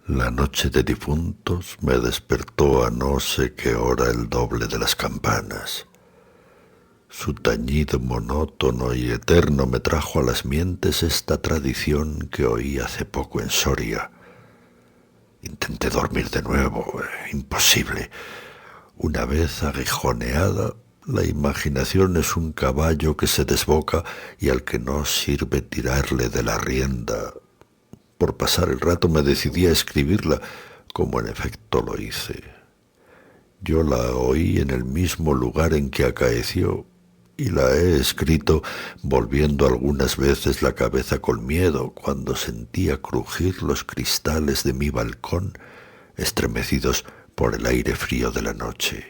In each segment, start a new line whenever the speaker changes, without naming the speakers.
La noche de difuntos me despertó a no sé qué hora el doble de las campanas. Su tañido monótono y eterno me trajo a las mientes esta tradición que oí hace poco en Soria. Intenté dormir de nuevo, imposible. Una vez aguijoneada, la imaginación es un caballo que se desboca y al que no sirve tirarle de la rienda. Por pasar el rato me decidí a escribirla, como en efecto lo hice. Yo la oí en el mismo lugar en que acaeció, y la he escrito volviendo algunas veces la cabeza con miedo cuando sentía crujir los cristales de mi balcón, estremecidos por el aire frío de la noche.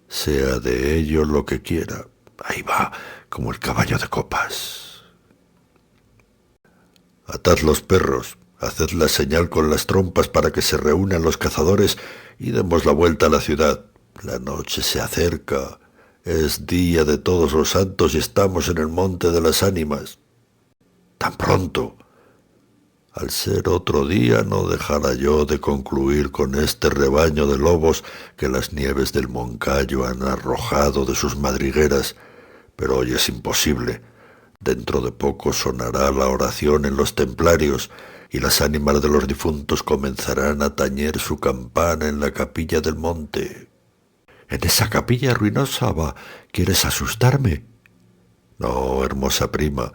Sea de ello lo que quiera, ahí va, como el caballo de copas. Atad los perros, haced la señal con las trompas para que se reúnan los cazadores y demos la vuelta a la ciudad. La noche se acerca, es día de todos los santos y estamos en el monte de las ánimas. ¿Tan pronto? Al ser otro día no dejara yo de concluir con este rebaño de lobos que las nieves del Moncayo han arrojado de sus madrigueras, pero hoy es imposible. Dentro de poco sonará la oración en los templarios y las ánimas de los difuntos comenzarán a tañer su campana en la capilla del monte. ¿En esa capilla ruinosa va? ¿Quieres asustarme? No, hermosa prima,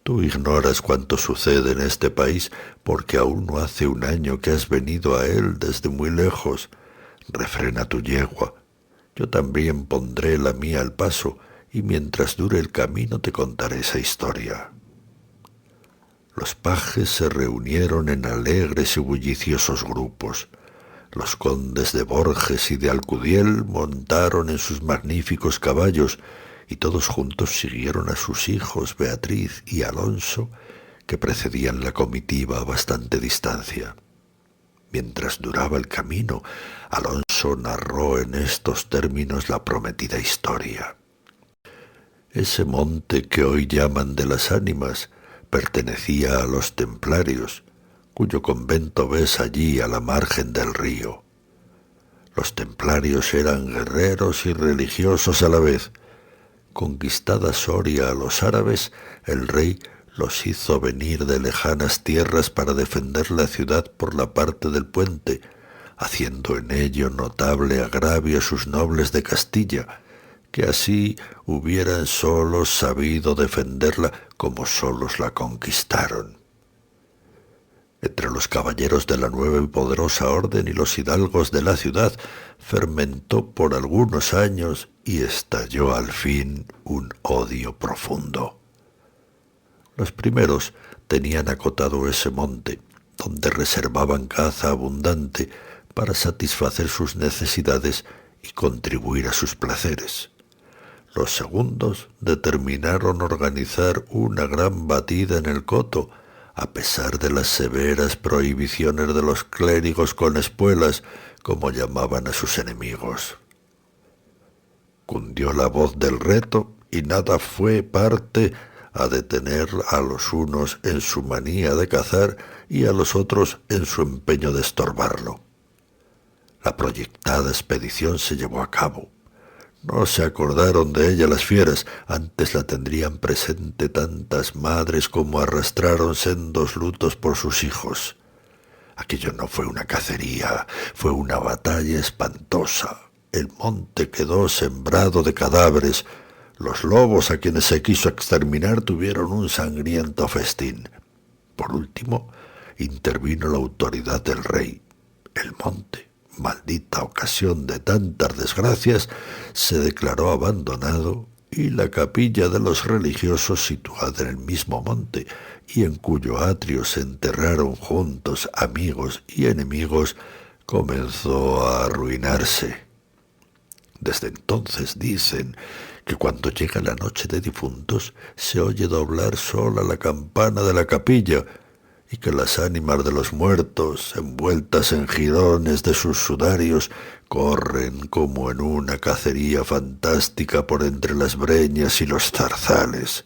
tú ignoras cuánto sucede en este país porque aún no hace un año que has venido a él desde muy lejos. Refrena tu yegua. Yo también pondré la mía al paso, y mientras dure el camino te contaré esa historia. Los pajes se reunieron en alegres y bulliciosos grupos. Los condes de Borges y de Alcudiel montaron en sus magníficos caballos, y todos juntos siguieron a sus hijos Beatriz y Alonso, que precedían la comitiva a bastante distancia. Mientras duraba el camino, Alonso narró en estos términos la prometida historia. Ese monte que hoy llaman de las ánimas pertenecía a los templarios, cuyo convento ves allí a la margen del río. Los templarios eran guerreros y religiosos a la vez. Conquistada Soria a los árabes, el rey los hizo venir de lejanas tierras para defender la ciudad por la parte del puente, haciendo en ello notable agravio a sus nobles de Castilla, que así hubieran solos sabido defenderla como solos la conquistaron. Entre los caballeros de la nueva y poderosa orden y los hidalgos de la ciudad fermentó por algunos años y estalló al fin un odio profundo. Los primeros tenían acotado ese monte, donde reservaban caza abundante para satisfacer sus necesidades y contribuir a sus placeres. Los segundos determinaron organizar una gran batida en el coto, a pesar de las severas prohibiciones de los clérigos con espuelas, como llamaban a sus enemigos. Cundió la voz del reto y nada fue parte a detener a los unos en su manía de cazar y a los otros en su empeño de estorbarlo. La proyectada expedición se llevó a cabo. No se acordaron de ella las fieras, antes la tendrían presente tantas madres como arrastraron sendos lutos por sus hijos. Aquello no fue una cacería, fue una batalla espantosa. El monte quedó sembrado de cadáveres. Los lobos a quienes se quiso exterminar tuvieron un sangriento festín. Por último, intervino la autoridad del rey. El monte, maldita ocasión de tantas desgracias, se declaró abandonado y la capilla de los religiosos, situada en el mismo monte y en cuyo atrio se enterraron juntos amigos y enemigos, comenzó a arruinarse. Desde entonces dicen que cuando llega la noche de difuntos se oye doblar sola la campana de la capilla, y que las ánimas de los muertos, envueltas en jirones de sus sudarios, corren como en una cacería fantástica por entre las breñas y los zarzales.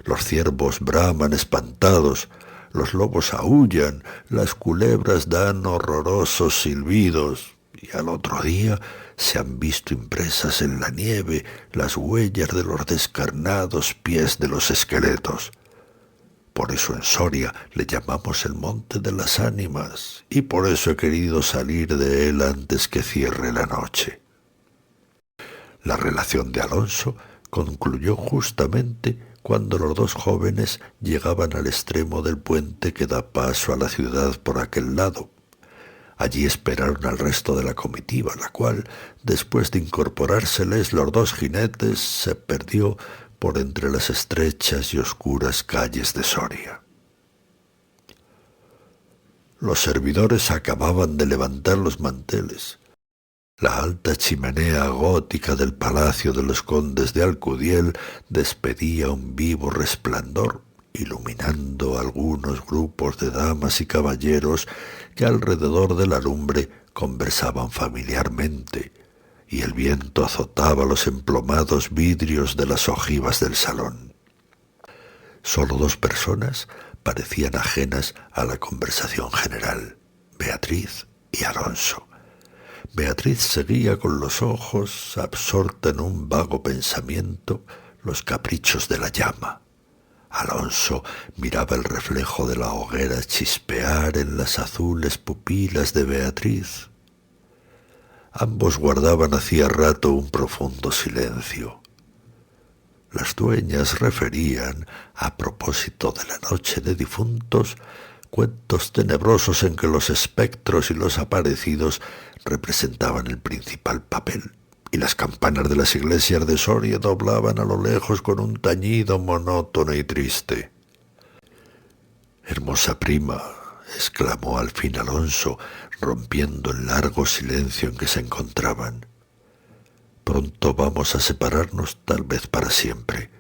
Los ciervos braman espantados, los lobos aúllan, las culebras dan horrorosos silbidos, y al otro día se han visto impresas en la nieve las huellas de los descarnados pies de los esqueletos. Por eso en Soria le llamamos el Monte de las Ánimas, y por eso he querido salir de él antes que cierre la noche. La relación de Alonso concluyó justamente cuando los dos jóvenes llegaban al extremo del puente que da paso a la ciudad por aquel lado. Allí esperaron al resto de la comitiva, la cual, después de incorporárseles los dos jinetes, se perdió por entre las estrechas y oscuras calles de Soria. Los servidores acababan de levantar los manteles. La alta chimenea gótica del palacio de los condes de Alcudiel despedía un vivo resplandor, iluminando algunos grupos de damas y caballeros que alrededor de la lumbre conversaban familiarmente, y el viento azotaba los emplomados vidrios de las ojivas del salón. Solo dos personas parecían ajenas a la conversación general: Beatriz y Alonso. Beatriz seguía con los ojos, absorta en un vago pensamiento, los caprichos de la llama. Alonso miraba el reflejo de la hoguera chispear en las azules pupilas de Beatriz. Ambos guardaban hacía rato un profundo silencio. Las dueñas referían, a propósito de la noche de difuntos, cuentos tenebrosos en que los espectros y los aparecidos representaban el principal papel, y las campanas de las iglesias de Soria doblaban a lo lejos con un tañido monótono y triste. «Hermosa prima», exclamó al fin Alonso, rompiendo el largo silencio en que se encontraban, «pronto vamos a separarnos, tal vez para siempre.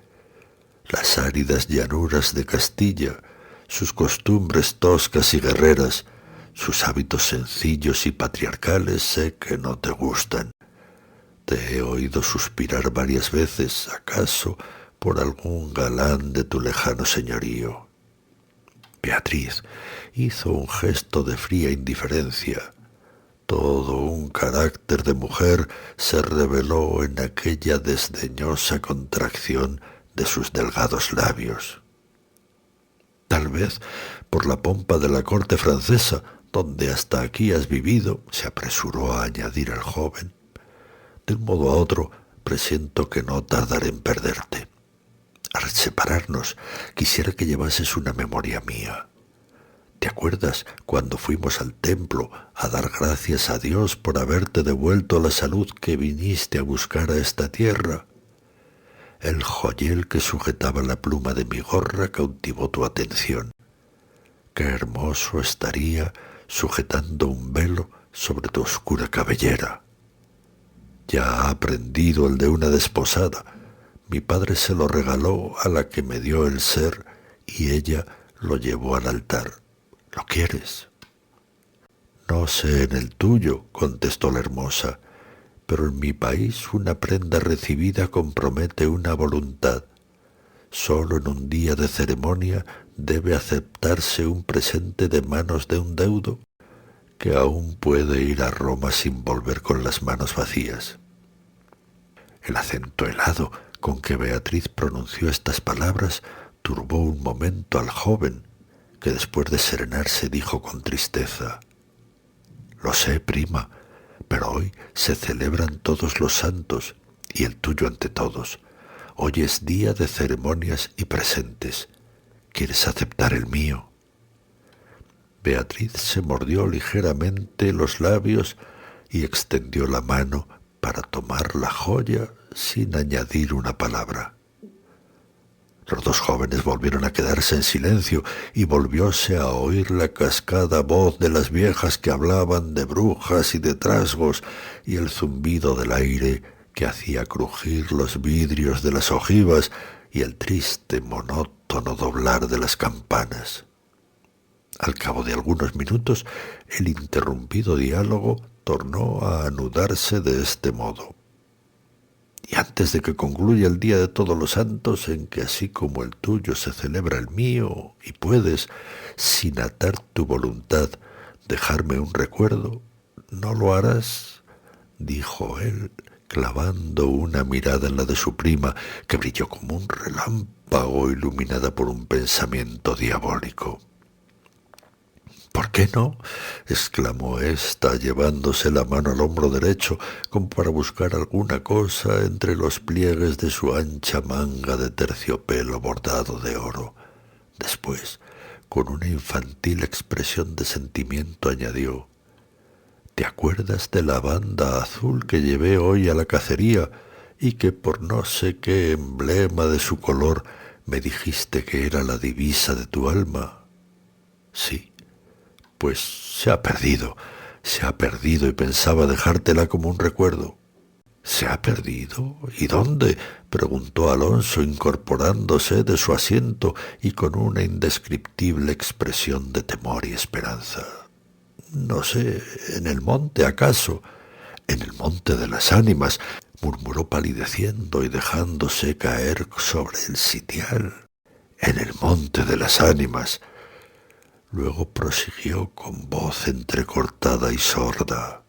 Las áridas llanuras de Castilla, sus costumbres toscas y guerreras, sus hábitos sencillos y patriarcales, sé que no te gustan. Te he oído suspirar varias veces, acaso, por algún galán de tu lejano señorío». Beatriz hizo un gesto de fría indiferencia. Todo un carácter de mujer se reveló en aquella desdeñosa contracción de sus delgados labios. «Tal vez por la pompa de la corte francesa, donde hasta aquí has vivido», se apresuró a añadir el joven. «De un modo a otro, presiento que no tardaré en perderte. Al separarnos, quisiera que llevases una memoria mía. ¿Te acuerdas cuando fuimos al templo a dar gracias a Dios por haberte devuelto la salud que viniste a buscar a esta tierra? El joyel que sujetaba la pluma de mi gorra cautivó tu atención. Qué hermoso estaría sujetando un velo sobre tu oscura cabellera. Ya ha aprendido el de una desposada. Mi padre se lo regaló a la que me dio el ser y ella lo llevó al altar. ¿Lo quieres?» «No sé en el tuyo», contestó la hermosa, «pero en mi país una prenda recibida compromete una voluntad. Solo en un día de ceremonia debe aceptarse un presente de manos de un deudo que aún puede ir a Roma sin volver con las manos vacías». El acento helado con que Beatriz pronunció estas palabras turbó un momento al joven, que después de serenarse dijo con tristeza: «Lo sé, prima, pero hoy se celebran todos los santos, y el tuyo ante todos. Hoy es día de ceremonias y presentes. ¿Quieres aceptar el mío?» Beatriz se mordió ligeramente los labios y extendió la mano para tomar la joya sin añadir una palabra. Los dos jóvenes volvieron a quedarse en silencio y volvióse a oír la cascada voz de las viejas que hablaban de brujas y de trasgos y el zumbido del aire que hacía crujir los vidrios de las ojivas y el triste monótono doblar de las campanas. Al cabo de algunos minutos, el interrumpido diálogo tornó a anudarse de este modo: y antes de que concluya el día de Todos los Santos, en que así como el tuyo se celebra el mío, y puedes, sin atar tu voluntad, dejarme un recuerdo, ¿no lo harás?, dijo él, clavando una mirada en la de su prima, que brilló como un relámpago iluminada por un pensamiento diabólico. —¿Por qué no? —exclamó ésta, llevándose la mano al hombro derecho, como para buscar alguna cosa entre los pliegues de su ancha manga de terciopelo bordado de oro. Después, con una infantil expresión de sentimiento, añadió: —¿Te acuerdas de la banda azul que llevé hoy a la cacería y que por no sé qué emblema de su color me dijiste que era la divisa de tu alma? —Sí. —Pues se ha perdido y pensaba dejártela como un recuerdo. —¿Se ha perdido? ¿Y dónde? —preguntó Alonso, incorporándose de su asiento y con una indescriptible expresión de temor y esperanza. —No sé, en el monte, ¿acaso? —En el monte de las ánimas —murmuró palideciendo y dejándose caer sobre el sitial—. En el monte de las ánimas. Luego prosiguió con voz entrecortada y sorda: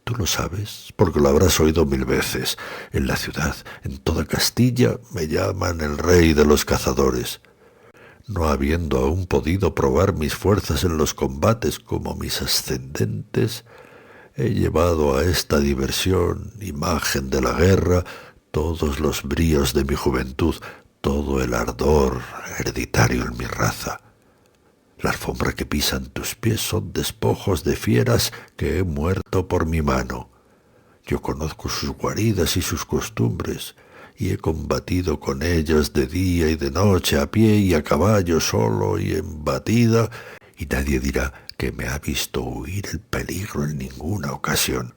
Tú lo sabes, porque lo habrás oído 1000 veces. En la ciudad, en toda Castilla, me llaman el rey de los cazadores. No habiendo aún podido probar mis fuerzas en los combates como mis ascendentes, he llevado a esta diversión, imagen de la guerra, todos los bríos de mi juventud, todo el ardor hereditario en mi raza. La alfombra que pisan tus pies son despojos de fieras que he muerto por mi mano. Yo conozco sus guaridas y sus costumbres, y he combatido con ellas de día y de noche, a pie y a caballo, solo y en batida, y nadie dirá que me ha visto huir el peligro en ninguna ocasión.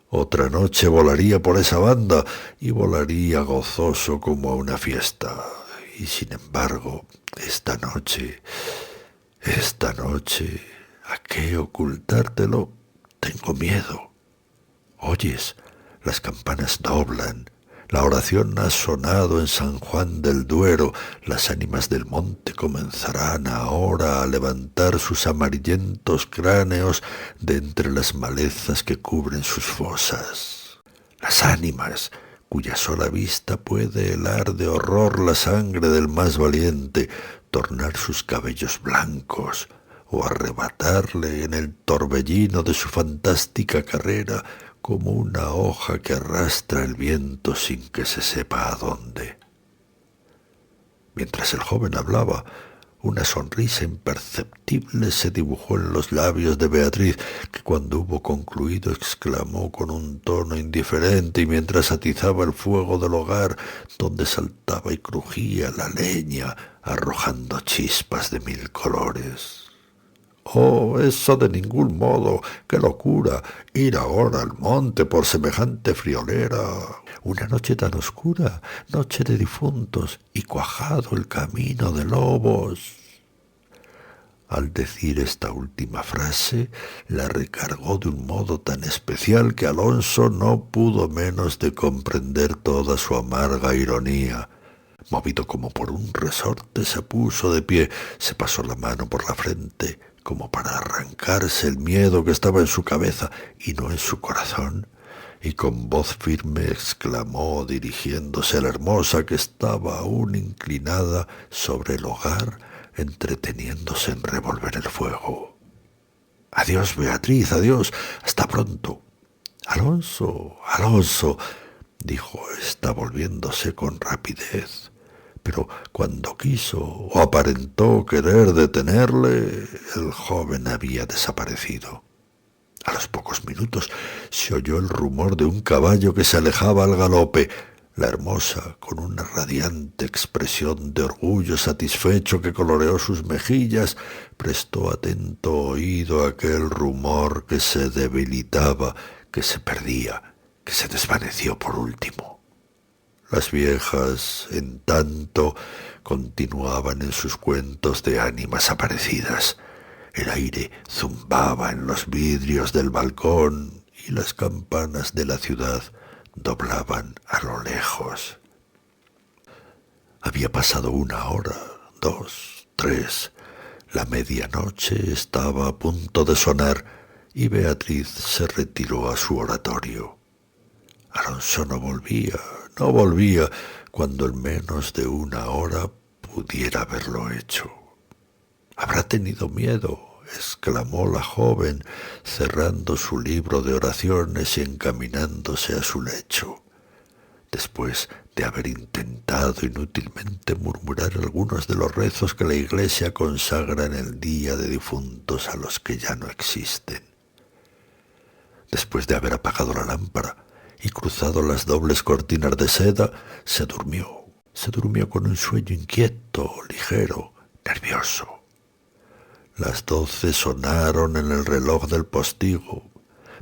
Otra noche volaría por esa banda, y volaría gozoso como a una fiesta. Y sin embargo, esta noche, ¿a qué ocultártelo? Tengo miedo. Oyes, las campanas doblan, la oración ha sonado en San Juan del Duero, las ánimas del monte comenzarán ahora a levantar sus amarillentos cráneos de entre las malezas que cubren sus fosas. Las ánimas, cuya sola vista puede helar de horror la sangre del más valiente, tornar sus cabellos blancos, o arrebatarle en el torbellino de su fantástica carrera como una hoja que arrastra el viento sin que se sepa a dónde. Mientras el joven hablaba, una sonrisa imperceptible se dibujó en los labios de Beatriz, que cuando hubo concluido exclamó con un tono indiferente y mientras atizaba el fuego del hogar, donde saltaba y crujía la leña, arrojando chispas de 1000 colores: «Oh, eso de ningún modo, qué locura, ir ahora al monte por semejante friolera. Una noche tan oscura, noche de difuntos, y cuajado el camino de lobos». Al decir esta última frase, la recargó de un modo tan especial que Alonso no pudo menos de comprender toda su amarga ironía. Movido como por un resorte, se puso de pie, se pasó la mano por la frente, como para arrancarse el miedo que estaba en su cabeza y no en su corazón, y con voz firme exclamó, dirigiéndose a la hermosa que estaba aún inclinada sobre el hogar, entreteniéndose en revolver el fuego: «Adiós, Beatriz, adiós, hasta pronto». «Alonso, Alonso», dijo ésta volviéndose con rapidez, pero cuando quiso o aparentó querer detenerle, el joven había desaparecido. A los pocos minutos se oyó el rumor de un caballo que se alejaba al galope. La hermosa, con una radiante expresión de orgullo satisfecho que coloreó sus mejillas, prestó atento oído a aquel rumor que se debilitaba, que se perdía, que se desvaneció por último. Las viejas, en tanto, continuaban en sus cuentos de ánimas aparecidas. El aire zumbaba en los vidrios del balcón y las campanas de la ciudad doblaban a lo lejos. Había pasado 1 hora, 2, 3. La medianoche estaba a punto de sonar y Beatriz se retiró a su oratorio. Alonso no volvía, cuando en menos de 1 hora pudiera haberlo hecho. «Habrá tenido miedo», exclamó la joven, cerrando su libro de oraciones y encaminándose a su lecho. Después de haber intentado inútilmente murmurar algunos de los rezos que la Iglesia consagra en el día de difuntos a los que ya no existen. Después de haber apagado la lámpara y cruzado las dobles cortinas de seda, se durmió con un sueño inquieto, ligero, nervioso. Las 12 sonaron en el reloj del postigo.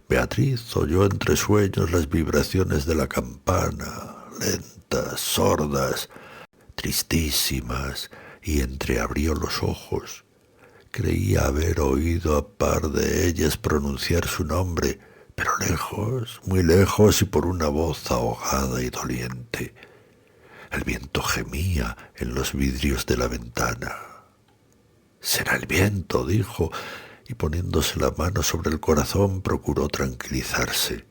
Beatriz oyó entre sueños las vibraciones de la campana, lentas, sordas, tristísimas, y entreabrió los ojos. Creía haber oído a par de ellas pronunciar su nombre, pero lejos, muy lejos y por una voz ahogada y doliente. El viento gemía en los vidrios de la ventana. «Será el viento», dijo, y poniéndose la mano sobre el corazón procuró tranquilizarse.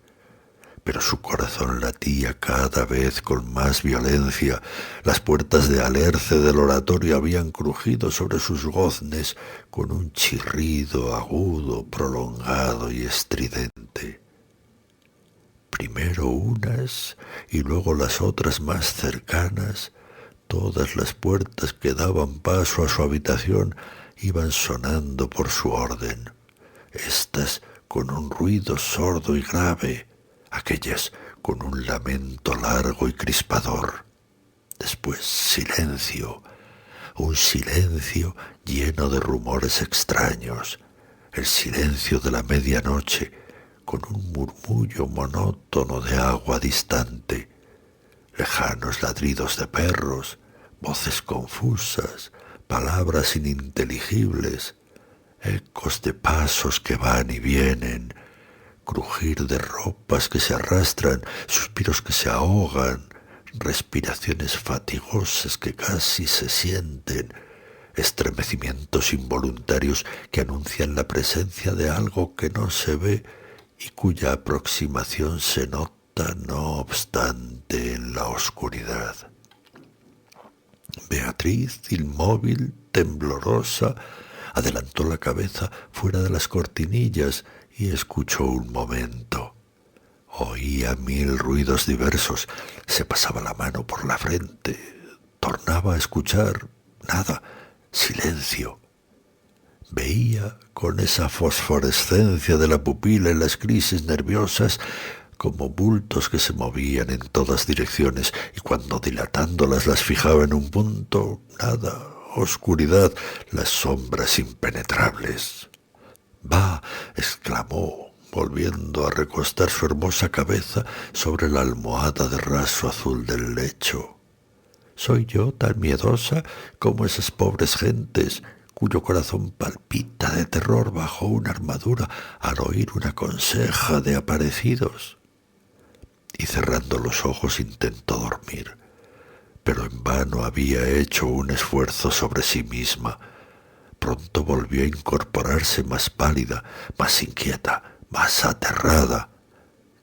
Pero su corazón latía cada vez con más violencia. Las puertas de alerce del oratorio habían crujido sobre sus goznes con un chirrido agudo, prolongado y estridente. Primero unas y luego las otras más cercanas, todas las puertas que daban paso a su habitación iban sonando por su orden, estas con un ruido sordo y grave, aquellas con un lamento largo y crispador. Después silencio, un silencio lleno de rumores extraños, el silencio de la medianoche, con un murmullo monótono de agua distante, lejanos ladridos de perros, voces confusas, palabras ininteligibles, ecos de pasos que van y vienen, crujir de ropas que se arrastran, suspiros que se ahogan, respiraciones fatigosas que casi se sienten, estremecimientos involuntarios que anuncian la presencia de algo que no se ve y cuya aproximación se nota, no obstante, en la oscuridad. Beatriz, inmóvil, temblorosa, adelantó la cabeza fuera de las cortinillas y escuchó un momento. Oía 1000 ruidos diversos, se pasaba la mano por la frente, tornaba a escuchar, nada, silencio. Veía con esa fosforescencia de la pupila en las crisis nerviosas como bultos que se movían en todas direcciones y cuando dilatándolas las fijaba en un punto, nada, oscuridad, las sombras impenetrables. «Va», exclamó, volviendo a recostar su hermosa cabeza sobre la almohada de raso azul del lecho. «¿Soy yo tan miedosa como esas pobres gentes cuyo corazón palpita de terror bajo una armadura al oír una conseja de aparecidos?» Y cerrando los ojos intentó dormir, pero en vano había hecho un esfuerzo sobre sí misma. Pronto volvió a incorporarse más pálida, más inquieta, más aterrada.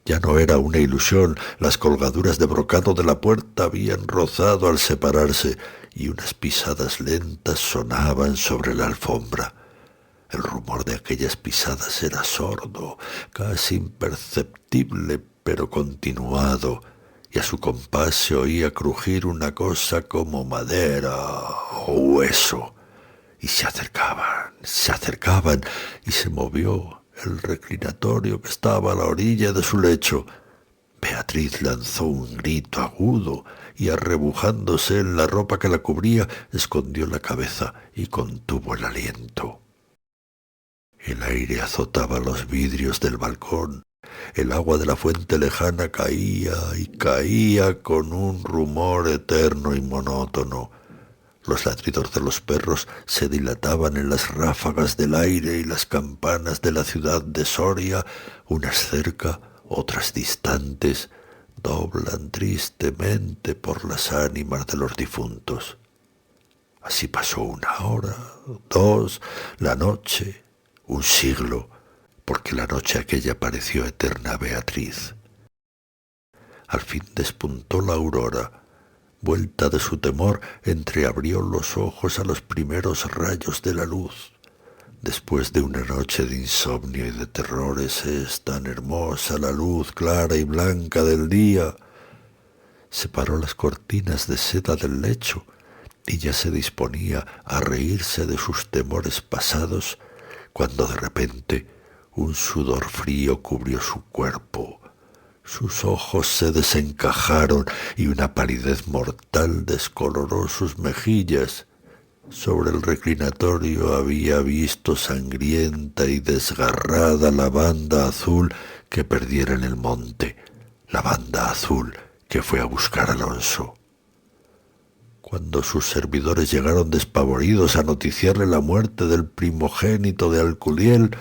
Ya no era una ilusión, las colgaduras de brocado de la puerta habían rozado al separarse y unas pisadas lentas sonaban sobre la alfombra. El rumor de aquellas pisadas era sordo, casi imperceptible, pero continuado, y a su compás se oía crujir una cosa como madera o hueso. Y se acercaban, y se movió el reclinatorio que estaba a la orilla de su lecho. Beatriz lanzó un grito agudo y, arrebujándose en la ropa que la cubría, escondió la cabeza y contuvo el aliento. El aire azotaba los vidrios del balcón, el agua de la fuente lejana caía y caía con un rumor eterno y monótono. Los ladridos de los perros se dilataban en las ráfagas del aire y las campanas de la ciudad de Soria, unas cerca, otras distantes, doblan tristemente por las ánimas de los difuntos. Así pasó 1 hora, 2, la noche, un siglo, porque la noche aquella pareció eterna a Beatriz. Al fin despuntó la aurora. Vuelta de su temor, entreabrió los ojos a los primeros rayos de la luz. Después de una noche de insomnio y de terrores, es tan hermosa la luz clara y blanca del día. Separó las cortinas de seda del lecho y ya se disponía a reírse de sus temores pasados, cuando de repente un sudor frío cubrió su cuerpo. Sus ojos se desencajaron y una palidez mortal descoloró sus mejillas. Sobre el reclinatorio había visto sangrienta y desgarrada la banda azul que perdiera en el monte, la banda azul que fue a buscar a Alonso. Cuando sus servidores llegaron despavoridos a noticiarle la muerte del primogénito de Alcudiel,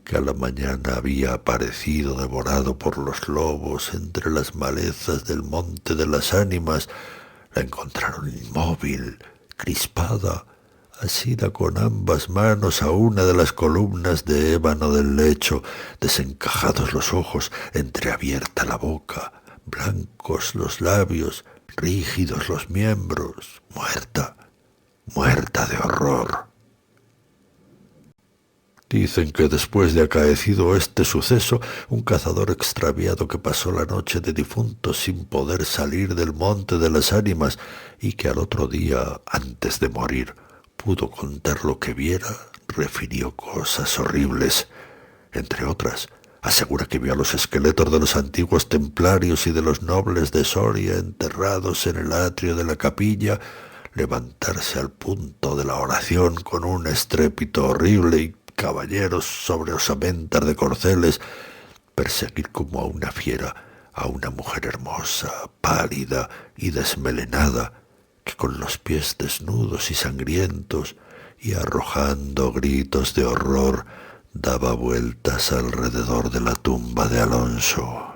que a la mañana había aparecido devorado por los lobos entre las malezas del Monte de las Ánimas, la encontraron inmóvil, crispada, asida con ambas manos a una de las columnas de ébano del lecho, desencajados los ojos, entreabierta la boca, blancos los labios, rígidos los miembros, muerta, muerta de horror. Dicen que después de acaecido este suceso, un cazador extraviado que pasó la noche de difuntos sin poder salir del Monte de las Ánimas y que al otro día, antes de morir, pudo contar lo que viera, refirió cosas horribles. Entre otras, asegura que vio a los esqueletos de los antiguos templarios y de los nobles de Soria enterrados en el atrio de la capilla, levantarse al punto de la oración con un estrépito horrible y caballeros sobre osamentas de corceles perseguir como a una fiera a una mujer hermosa, pálida y desmelenada, que con los pies desnudos y sangrientos y arrojando gritos de horror daba vueltas alrededor de la tumba de Alonso.